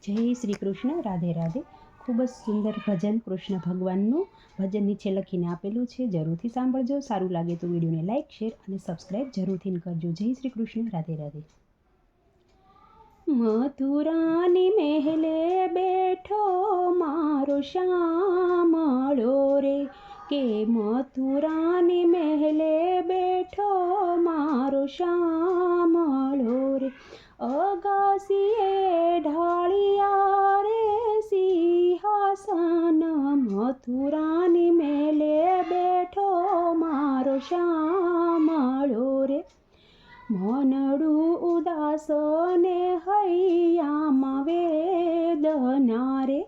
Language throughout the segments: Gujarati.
જય શ્રી કૃષ્ણ. રાધે રાધે. ખૂબ જ સુંદર ભજન કૃષ્ણ ભગવાનનું ભજન નીચે લખીને આપેલું છે, જરૂરથી સાંભળજો. સારું લાગે તો વિડીયોને લાઇક, શેર અને સબસ્ક્રાઈબ જરૂરથી કરજો. જય શ્રી કૃષ્ણ. રાધે રાધે. મથુરાની મહેલે બેઠો મારો શ્યામળો રે, કે મથુરાની મહેલે બેઠો મારો શ્યામળો રે, અગાસીએ ઢાળિયા રે સિંહાસન, મથુરાની મહેલે બેઠો મારો શ્યામળો રે, મનડું ઉદાસ ને હૈયામાં વેદના રે,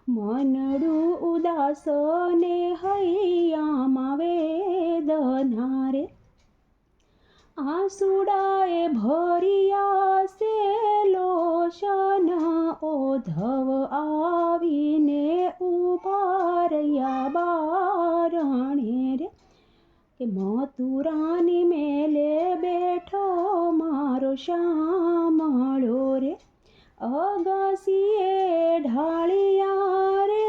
મનડું ઉદાસ ને હૈયામાં વેદના રે, આંસુડાએ ભર્યા સે લોચન, ઓધવ આવીને ઊભા રહ્યા બારણે રે, કે મથુરાની મહેલે બેઠો મારો શ્યામળો રે, અગાસીએ ઢાળિયા રે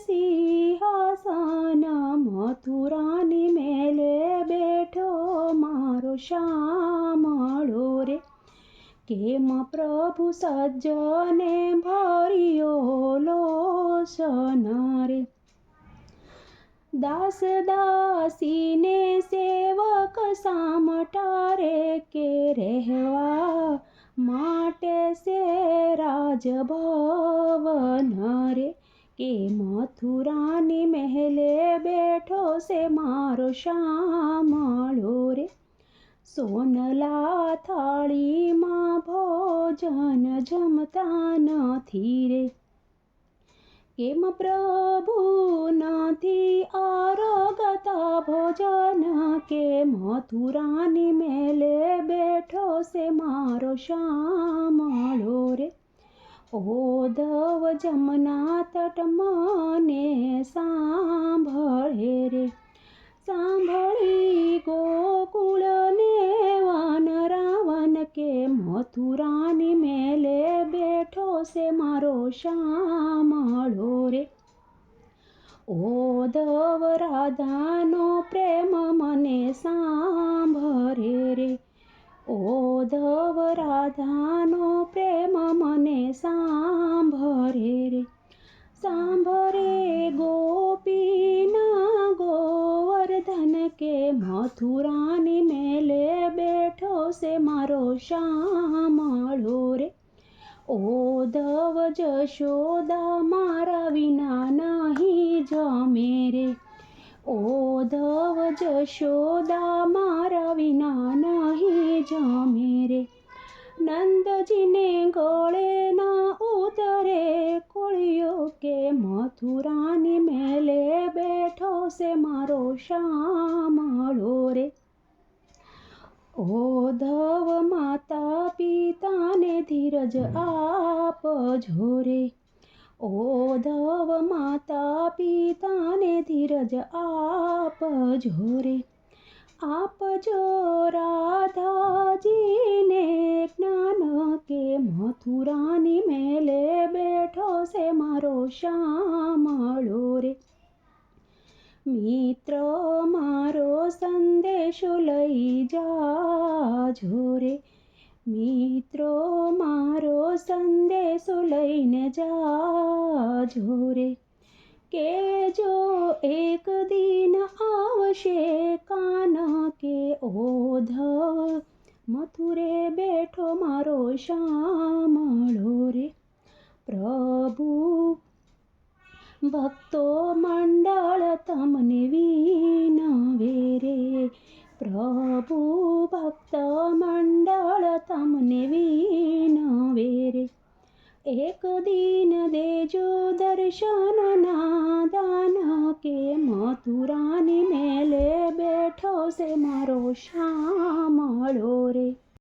સિંહાસન, મથુરાની મહેલે બેઠો મારો શ્યામળો રે, કેમ પ્રભુ સજ્જને ભર્યો લોચન રે, દાસ દાસીને સેવક સામટારે, કે રહેવા માટે સે રાજભવન રે, કે મથુરાની મહેલે બેઠો છે મારો શ્યામળો રે, સોનલા થાળીમાં ભોજન જમતા નથી રે, કેમ પ્રભુ નથી આરોગતા ભોજન, કે મથુરાની મહેલે બેઠો છે મારો શ્યામળો રે, ઓધવ જમના તટ મને સાંભળે રે, સાંભળી ગોકુળને વન રાવણ, કે મથુરાની મહેલે બેઠો છે મારો શ્યામળો રે, ઓધવ રાધાનો પ્રેમ મને સાંભળે રે, ઓધવ રાધાનો પ્રેમ મને સાંભળે રે, સાંભળે ગોપીના ગોવર્ધન, કે મથુરાની મહેલે બેઠો છે મારો શ્યામળો રે, ઓધવ જશોદા મારા વિના નહીં જમે રે, ઓધવ જશોદા મારા વિના નહીં જમે રે, નંદજીને ગળે ના ઉતરે કોળિયો, કે મથુરાની મહેલે બેઠો છે મારો શ્યામળો રે, ઓધવ માતા પિતાને ધીરજ આપજો રે, ઓધવ માતા પિતાને ધીરજ આપજો રે, આપજો રાધાજીને જ્ઞાન, કે મથુરાની મહેલે બેઠો છે મારો શ્યામળો રે, મિત્ર મારો સંદેશો લઈ જાજો રે, મિત્રો મારો સંદેશો લઈને જાજો રે, કે જો એક દિન આવશે કાન, કે ઓધવ મથુરે બેઠો મારો શ્યામળો રે, પ્રભુ ભક્તો મંડળ તમને વિનવે રે, પ્રભુ ભક્ત મંડળ તમને વિનવે રે, એક દિન દેજો દર્શન ના દાન, કે મથુરાની મહેલે બેઠો છે મારો શ્યામળો રે.